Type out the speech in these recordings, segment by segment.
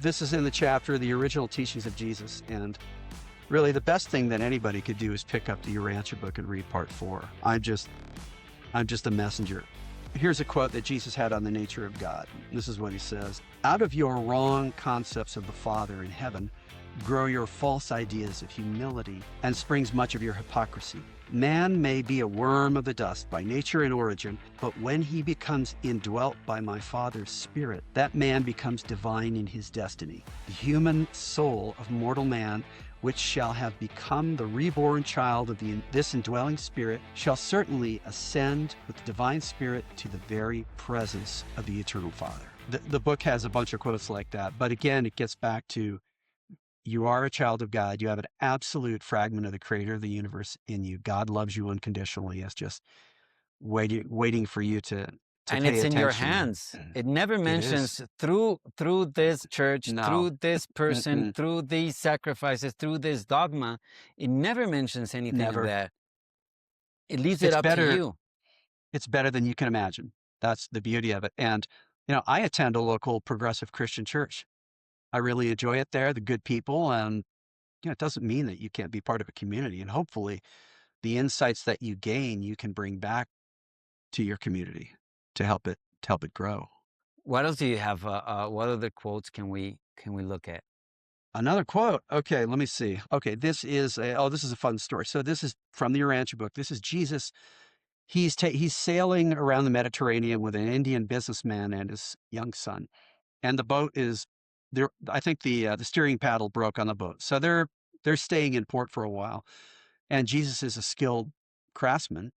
This is in the chapter, The Original Teachings of Jesus. And really the best thing that anybody could do is pick up the Urantia book and read part 4. I'm just a messenger. Here's a quote that Jesus had on the nature of God. This is what he says: "Out of your wrong concepts of the Father in heaven grow your false ideas of humility, and springs much of your hypocrisy. Man may be a worm of the dust by nature and origin, but when he becomes indwelt by my Father's Spirit, that man becomes divine in his destiny. The human soul of mortal man, which shall have become the reborn child of this indwelling Spirit, shall certainly ascend with the divine Spirit to the very presence of the eternal Father." The book has a bunch of quotes like that, but again, it gets back to, you are a child of God. You have an absolute fragment of the creator of the universe in you. God loves you unconditionally. It's just waiting for you to And pay it's in your attention. hands. It never It is. mentions through this church, No. through this person, Mm-mm. through these sacrifices, through this dogma. It never mentions anything of Never. that. It leaves it It's up to better. you. It's better than you can imagine. That's the beauty of it. And, I attend a local progressive Christian church. I really enjoy it there, the good people. And, it doesn't mean that you can't be part of a community. And hopefully the insights that you gain, you can bring back to your community to help it grow. What else do you have? What other quotes can we look at? Another quote. Okay, let me see. Okay, this is a fun story. So this is from the Urantia book. This is Jesus. He's sailing around the Mediterranean with an Indian businessman and his young son. And the boat is there. I think the steering paddle broke on the boat. So they're staying in port for a while. And Jesus is a skilled craftsman.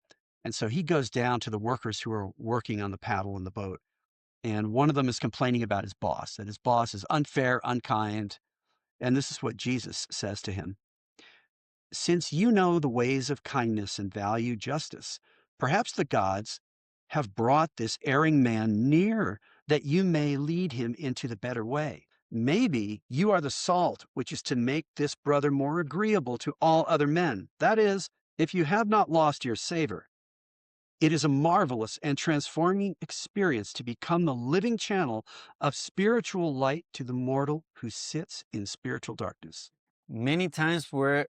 And so he goes down to the workers who are working on the paddle in the boat. And one of them is complaining about his boss, that his boss is unfair, unkind. And this is what Jesus says to him: "Since you know the ways of kindness and value justice, perhaps the gods have brought this erring man near that you may lead him into the better way. Maybe you are the salt which is to make this brother more agreeable to all other men. That is, if you have not lost your savor. It is a marvelous and transforming experience to become the living channel of spiritual light to the mortal who sits in spiritual darkness." Many times we're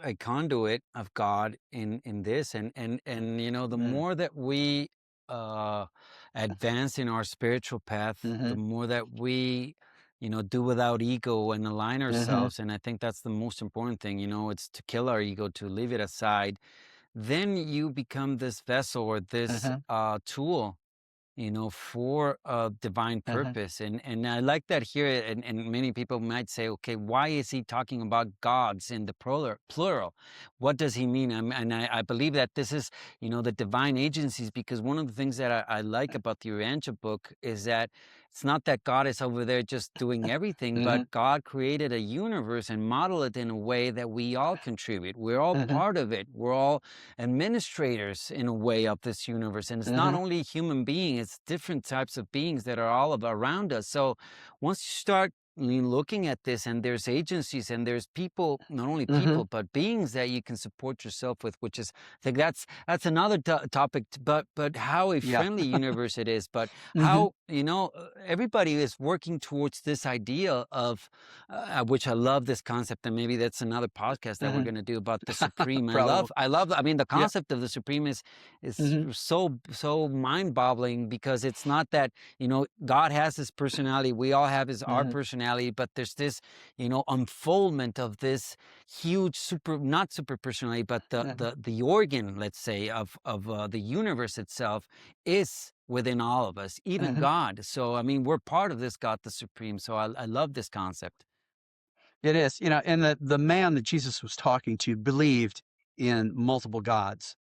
a conduit of God in this, and the Mm. more that we uh advance in our spiritual path, the Mm-hmm. more that we do without ego and align Mm-hmm. ourselves. And I think that's the most important thing. It's to kill our ego, to leave it aside. Then you become this vessel, or this Mm-hmm. tool, for a divine Mm-hmm. purpose. And I like that here. And many people might say, okay, why is he talking about gods in the plural? What does he mean? And I believe that this is, the divine agencies, because one of the things that I like about the Urantia book is that it's not that God is over there just doing everything, but Mm-hmm. God created a universe and modeled it in a way that we all contribute. We're all part of it. We're all administrators in a way of this universe. And it's not Mm-hmm. only human beings, it's different types of beings that are all around us. So once you start looking at this, and there's agencies, and there's people, not only Mm-hmm. people but beings that you can support yourself with, which is, I think that's another topic. But how a Yeah. friendly universe it is, but Mm-hmm. how everybody is working towards this idea of which I love this concept. And maybe that's another podcast that we're Mm-hmm. going to do about the supreme. Probably. I love, I mean, the Yeah. concept of the supreme is Mm-hmm. so mind-boggling, because it's not that, God has his personality, we all have our Mm-hmm. personality, but there's this, unfoldment of this huge not super personality, but Mm-hmm. the organ, let's say, of the universe itself is within all of us, even Mm-hmm. God. So I mean, we're part of this God, the supreme. So I love this concept. It is, and the man that Jesus was talking to believed in multiple gods,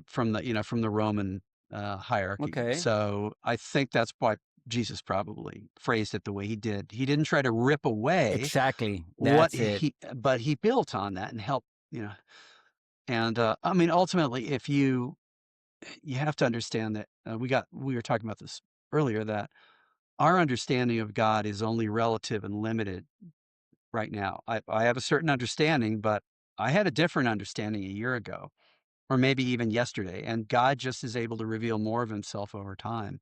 from the Roman hierarchy. Okay. So I think that's why Jesus probably phrased it the way he did. He didn't try to rip away Exactly. what That's it. but he built on that and helped, and I mean, ultimately, if you have to understand that we were talking about this earlier, that our understanding of God is only relative and limited right now. I have a certain understanding, but I had a different understanding a year ago, or maybe even yesterday. And God just is able to reveal more of himself over time.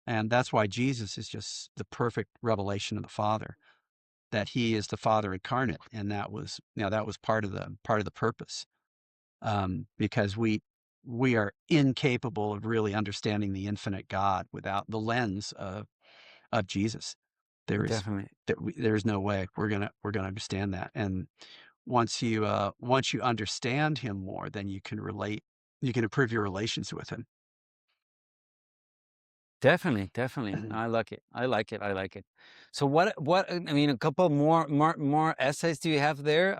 And that's why Jesus is just the perfect revelation of the Father, that he is the Father incarnate. And that was, that was part of the purpose. Because we are incapable of really understanding the infinite God without the lens of Jesus. There is Definitely. there's no way we're gonna understand that. And once you understand him more, then you can improve your relations with him. Definitely, definitely. I like it. I like it. I like it. So I mean, a couple more essays do you have there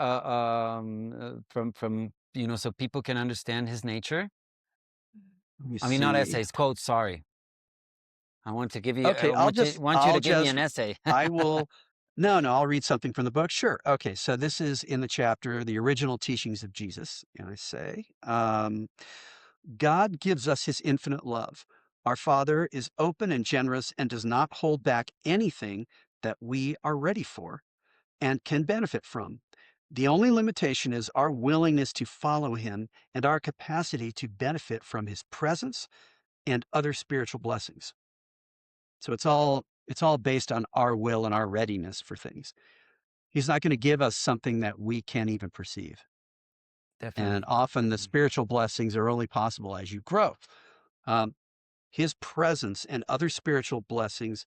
from so people can understand his nature? Let me I mean, not see. essays, quotes, sorry. I want to give you Okay, want you to give me an essay. I will no, I'll read something from the book. Sure. Okay, so this is in the chapter, The Original Teachings of Jesus, and I say, God gives us his infinite love. Our Father is open and generous and does not hold back anything that we are ready for and can benefit from. The only limitation is our willingness to follow him and our capacity to benefit from his presence and other spiritual blessings. So it's all based on our will and our readiness for things. He's not going to give us something that we can't even perceive. And Definitely. often the Definitely. spiritual blessings are only possible as you grow. Um, his presence and other spiritual blessings.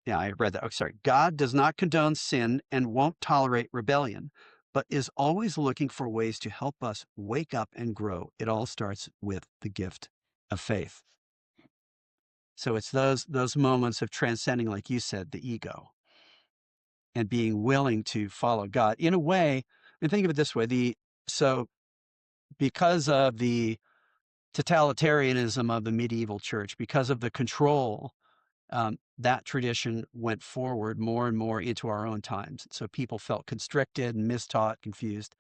Yeah, I read that. Oh, sorry. God does not condone sin and won't tolerate rebellion, but is always looking for ways to help us wake up and grow. It all starts with the gift of faith. So it's those moments of transcending, like you said, the ego and being willing to follow God in a way. And think of it this way: so because of the totalitarianism of the medieval church, because of the control, that tradition went forward more and more into our own times. So people felt constricted and mistaught, confused,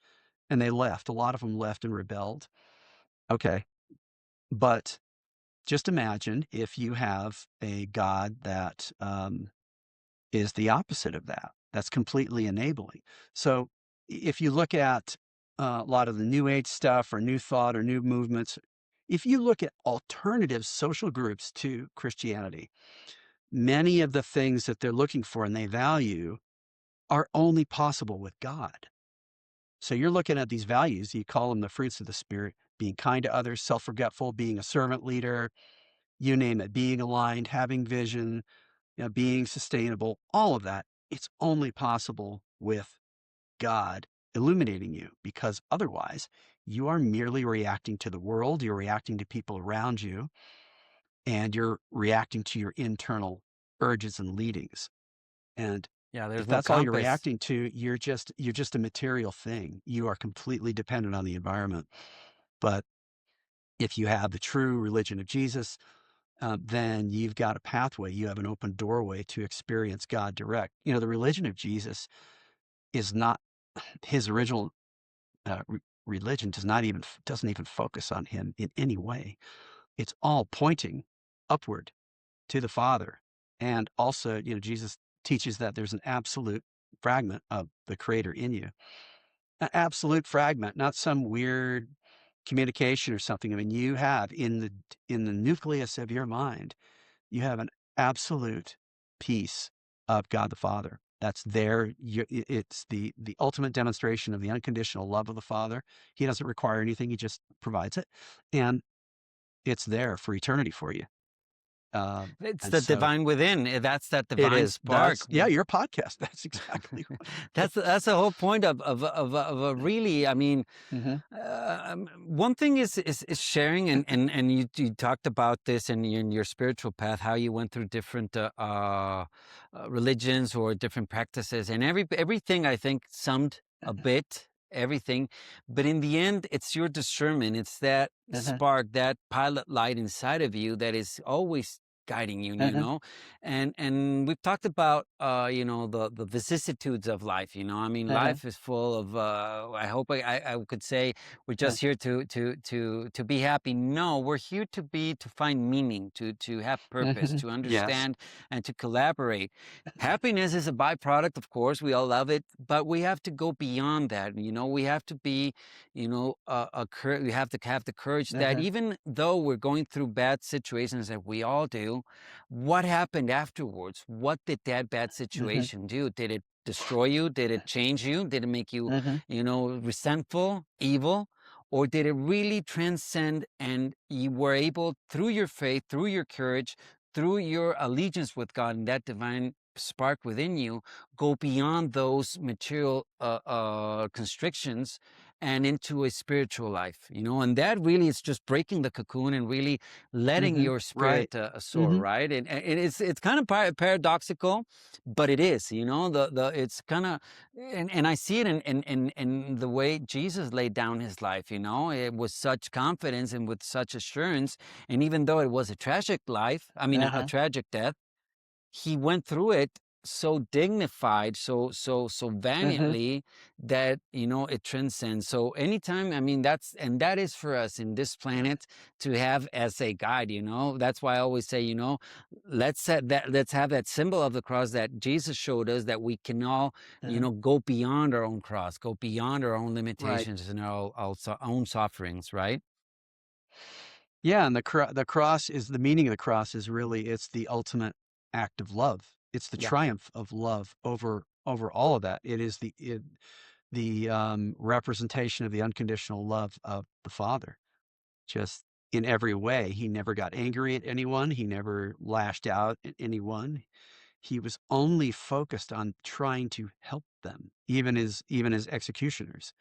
and they left. A lot of them left and rebelled. Okay. But just imagine if you have a God that is the opposite of that. That's completely enabling. So if you look at a lot of the New Age stuff or New Thought or new movements, if you look at alternative social groups to Christianity, many of the things that they're looking for and they value are only possible with God. So you're looking at these values, you call them the fruits of the Spirit: being kind to others, self forgetful, being a servant leader, you name it, being aligned, having vision, being sustainable, all of that. It's only possible with God illuminating you, because otherwise you are merely reacting to the world, you're reacting to people around you, and you're reacting to your internal urges and leadings. And Yeah, if there's no that's all you're compass. reacting to, you're just a material thing. You are completely dependent on the environment. But if you have the true religion of Jesus, then you've got a pathway. You have an open doorway to experience God direct. The religion of Jesus is not his original religion. Doesn't even focus on him in any way. It's all pointing upward to the Father. And also, Jesus teaches that there's an absolute fragment of the Creator in you. An absolute fragment, not some weird communication or something. I mean, you have in the nucleus of your mind, you have an absolute peace of God the Father. That's there. It's the ultimate demonstration of the unconditional love of the Father. He doesn't require anything; he just provides it, and it's there for eternity for you. It's And the so divine within. That's that it divine is. spark. Yeah, your podcast. That's exactly what it That's is. the whole point of a really. I mean, Hmm. one thing is sharing, and you talked about this in your spiritual path, how you went through different religions or different practices, and everything I think summed a bit everything, but in the end, it's your discernment. It's that Hmm. spark, that pilot light inside of you that is always guiding you, Hmm. and we've talked about the vicissitudes of life. I mean, Hmm. life is full of I hope I could say we're just here to be happy. No, we're here to find meaning, to have purpose, Hmm. to Yes. understand, and to collaborate. Happiness is a byproduct, of course. We all love it, but we have to go beyond that. We have to be, we have to have the courage that Hmm. even though we're going through bad situations that we all do, you, what happened afterwards? What did that bad Mhm. situation do? Did it destroy you? Did it change you? Did it make you, Mhm. resentful, evil? Or did it really transcend and you were able, through your faith, through your courage, through your allegiance with God and that divine spark within you, go beyond those material constrictions and into a spiritual life, and that really is just breaking the cocoon and really letting Mhm. your Right. spirit soar, Mhm. right? And it's kind of paradoxical, but it is, the it's kind of, and I see it in the way Jesus laid down his life, it was such confidence and with such assurance. And even though it was a tragic life, I mean, a Uh-huh. tragic death, he went through it so dignified, so Mhm. valiantly that it transcends. So anytime, I mean, that is for us in this planet to have as a guide. That's why I always say, let's have that symbol of the cross that Jesus showed us, that we can all Uh-huh. go beyond our own cross, go beyond our own Right. limitations and our own sufferings, right? Yeah, and the cross is the meaning of the cross is really it's the ultimate act of love. It's the Yeah, triumph of love over all of that. It is the representation of the unconditional love of the Father. Just in every way, he never got angry at anyone. He never lashed out at anyone. He was only focused on trying to help them, even as executioners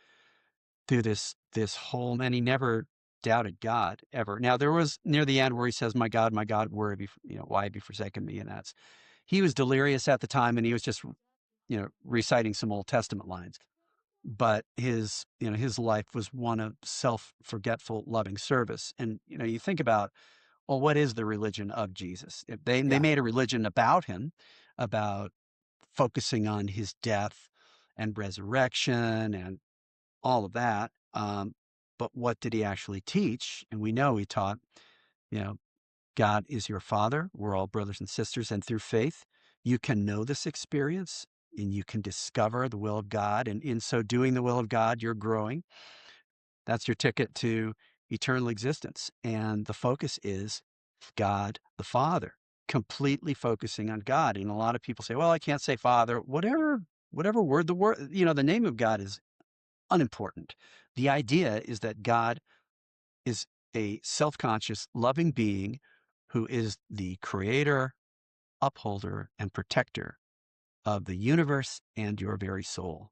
through this whole, and he never doubted God ever. Now there was near the end where he says, my God, where have you, why have you forsaken me?" And that's he was delirious at the time, and he was just reciting some Old Testament lines. But his life was one of self-forgetful, loving service. And you think about, well, what is the religion of Jesus? If they yeah, made a religion about him, about focusing on his death and resurrection and all of that. But what did he actually teach? And we know he taught, you know, God is your father. We're all brothers and sisters. And through faith, you can know this experience and you can discover the will of God. And in so doing the will of God, you're growing. That's your ticket to eternal existence. And the focus is God the Father, completely focusing on God. And a lot of people say, well, I can't say Father, whatever word the name of God is unimportant. The idea is that God is a self conscious, loving being who is the creator, upholder, and protector of the universe and your very soul.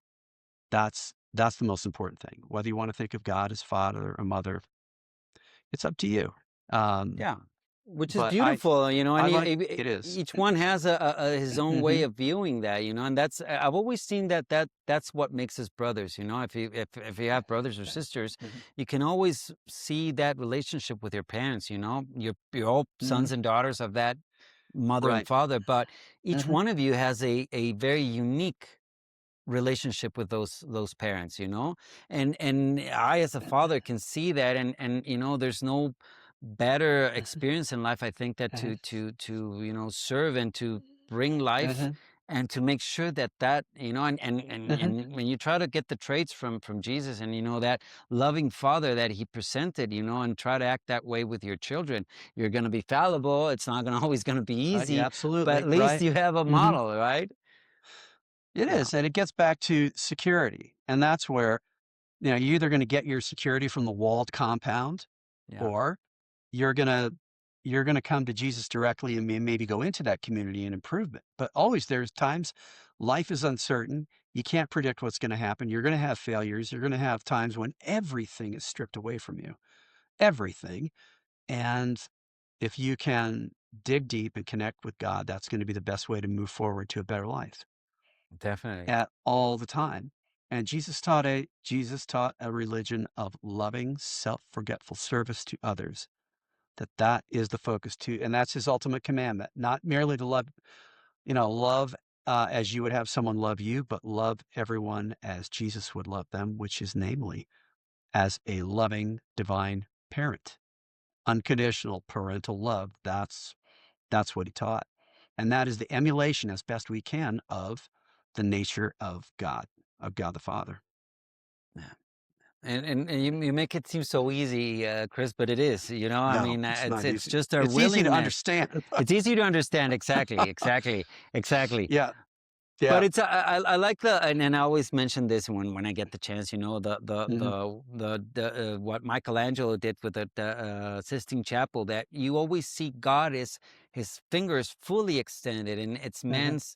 That's the most important thing. Whether you want to think of God as father or mother, it's up to you. Um, yeah. Which is but I beautiful, I and like it is. each one has a his own way Hmm. of viewing that, and I've always seen that's what makes us brothers. If you have brothers or sisters, Hmm. you can always see that relationship with your parents. You're all Hmm. sons and daughters of that mother and Right. father, but each Hmm. one of you has a very unique relationship with those parents, and I as a father can see that, and there's no better experience in life, I think, that Uh-huh. to serve and to bring life Uh-huh. and to make sure that Uh-huh. and when you try to get the traits from Jesus, and that loving father that he presented, and try to act that way with your children, you're going to be fallible. It's not going to always going to be Yeah, easy, but absolutely. at least Right. you have a Hmm. model, right? It Yeah, is, and it gets back to security, and that's where you're either going to get your security from the walled compound, yeah, or you're gonna you're gonna come to Jesus directly and maybe go into that community and improve it. But always there's times life is uncertain. You can't predict what's going to happen. You're going to have failures. You're going to have times when everything is stripped away from you, everything. And if you can dig deep and connect with God, that's going to be the best way to move forward to a better life definitely. at all the time. And Jesus taught a religion of loving, self-forgetful service to others. That is the focus too, and that's his ultimate commandment, not merely to love as you would have someone love you, but love everyone as Jesus would love them, which is namely as a loving divine parent. Unconditional parental love. That's what he taught. And that is the emulation as best we can of the nature of God the Father. Yeah. And you make it seem so easy, Chris, but it is. You know, I No, mean, it's not it's easy. just our It's easy to willingness. understand. It's easy to understand. Exactly, exactly, exactly. Yeah, But yeah. it's I like the and I always mention this when I get the chance. You know, Mhm, what Michelangelo did with the Sistine Chapel. That you always see God as his fingers fully extended, and it's mhm. man's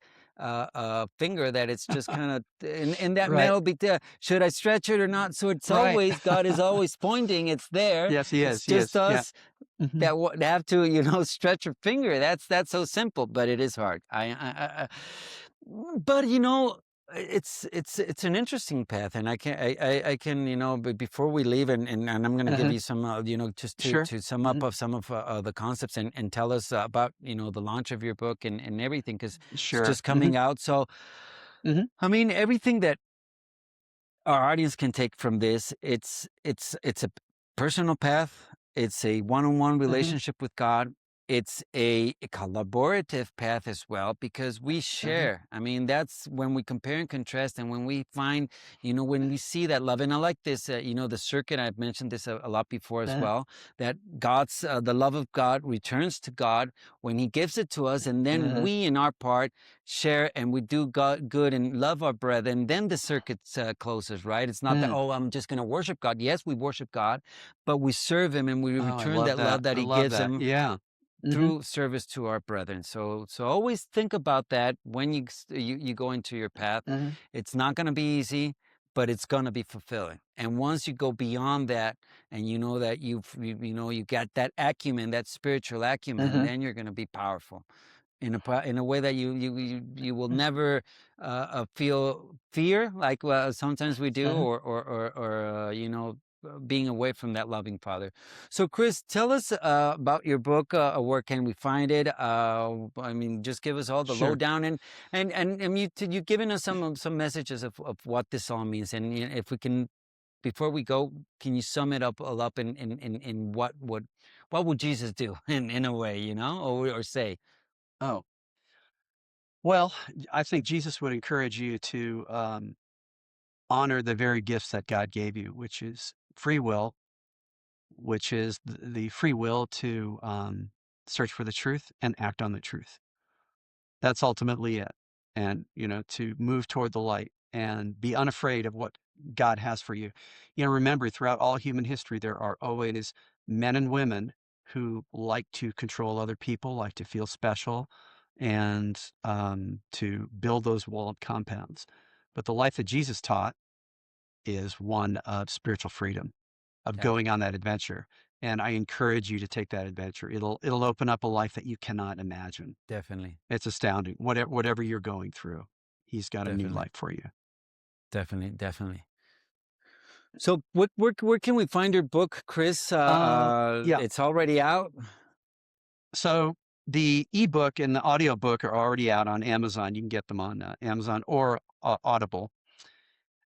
finger that it's just kind of in that Right, metal. Should I stretch it or not? So it's right. always God is always pointing. It's there. Yes, he It's is, he just is. Yeah. us Mhm, that have to, stretch your finger. That's so simple, but it is hard. But it's an interesting path, and I can, but before we leave, and I'm going to give uh-huh. you some, just to Sure. sum up Mhm. of some of the concepts, and tell us about the launch of your book and everything, because it's Sure. just Mhm, coming out. So mhm, I mean, everything that our audience can take from this, it's a personal path, it's a one-on-one mhm, relationship with God, it's a collaborative path as well, because we mhm, share. I mean, that's when we compare and contrast, and when we find, when we see that love. And I like this, the circuit. I've mentioned this a lot before as uh-huh, well, that the love of God returns to God when he gives it to us, and then uh-huh, we in our part share, and we do God good and love our brethren, then the circuit closes, right? It's not that, mm. oh, I'm just going to worship God. Yes, we worship God, but we serve him, and we Oh, I return love that that. love that I he love gives that. him Yeah. Mhm, through service to our brethren. So always think about that when you go into your path. mhm, It's not going to be easy, but it's going to be fulfilling. And once you go beyond that, and you know that you got that acumen, that spiritual acumen, mhm, then you're going to be powerful in a way that you will never feel fear like sometimes we do, mhm. or being away from that loving Father. So, Chris, tell us about your book. Where can we find it? I mean, just give us all the Sure. lowdown, and you've given us some messages of what this all means. And if we can, before we go, can you sum it up all up in what would Jesus do in a way, or say? Oh, well, I think Jesus would encourage you to, honor the very gifts that God gave you, which is free will, which is the free will to, search for the truth and act on the truth. That's ultimately it. And, to move toward the light and be unafraid of what God has for you. Remember, throughout all human history, there are always men and women who like to control other people, like to feel special, and to build those walled compounds. But the life that Jesus taught is one of spiritual freedom, of Yeah, going on that adventure. And I encourage you to take that adventure. It'll open up a life that you cannot imagine. definitely, It's astounding. Whatever you're going through, he's got a new definitely, life for you. definitely, definitely. So, where can we find your book, Chris? Yeah. It's already out. So the ebook and the audiobook are already out on Amazon. You can get them on Amazon or Audible.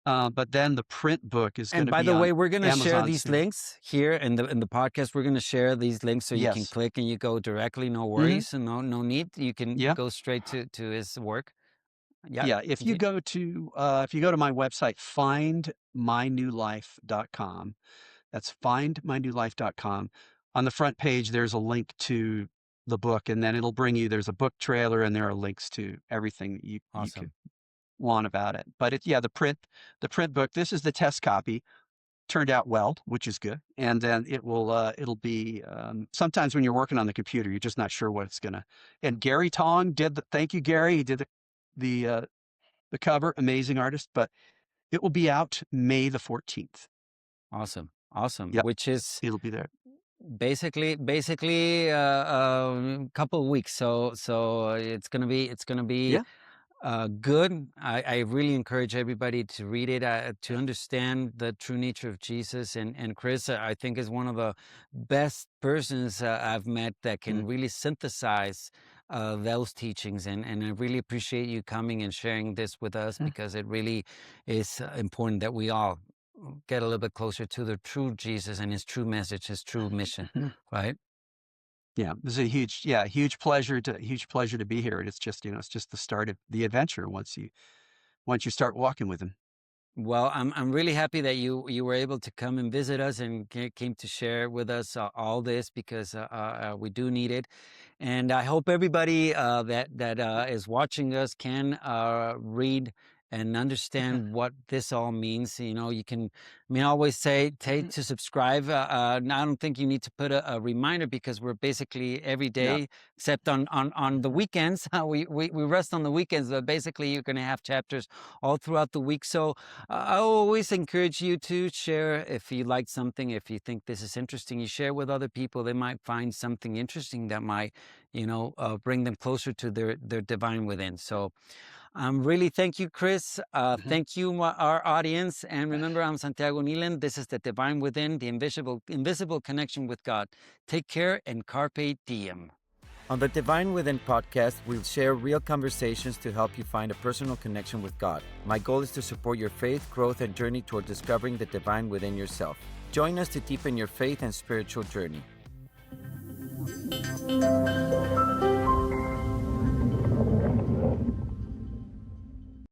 But then the print book is going And to by be the on way, we're gonna share Amazon these soon. links here in the podcast. We're gonna share these links so you can Yes. click and you go directly. No Hmm. worries, and no need. You can Yeah. go straight to his work. Yeah. Yeah. If you go to my website, findmynewlife.com, that's findmynewlife.com. On the front page, there's a link to the book, and then it'll bring you, there's a book trailer, and there are links to everything that you could Awesome. want about it. But yeah, the print book, this is the test copy, turned out well, which is good. And then it'll be, sometimes when you're working on the computer, you're just not sure what it's gonna. And Gary Tong thank you, Gary. He did the, uh, the cover, amazing artist, but it will be out May the 14th. Awesome. Awesome. Yep, Which is it'll be there. basically a couple of weeks. So it's gonna be Yeah. good. I really encourage everybody to read it, to understand the true nature of Jesus. And Chris, I think, is one of the best persons I've met that Mm, can really synthesize those teachings. And I really appreciate you coming and sharing this with us, mm, because it really is important that we all get a little bit closer to the true Jesus and his true message, his true mission, mhm. right? Yeah, this is huge pleasure to be here. And it's just the start of the adventure once you start walking with him. Well, I'm really happy that you were able to come and visit us and came to share with us all this because we do need it. And I hope everybody that is watching us can read and understand what this all means. You know, you can. I mean, I always say Mhm. to subscribe. I don't think you need to put a reminder because we're basically every No. day, except on the weekends. We rest on the weekends, but basically you're going to have chapters all throughout the week. So I always encourage you to share if you like something, if you think this is interesting, you share with other people. They might find something interesting that might, bring them closer to their divine within. So really thank you, Chris. Mhm. Thank you, our audience. And remember, I'm Santiago Kneeland. This is the divine within, the invisible connection with God. Take care and carpe diem. On the Divine Within podcast, we'll share real conversations to help you find a personal connection with God. My goal is to support your faith, growth, and journey toward discovering the divine within yourself. Join us to deepen your faith and spiritual journey.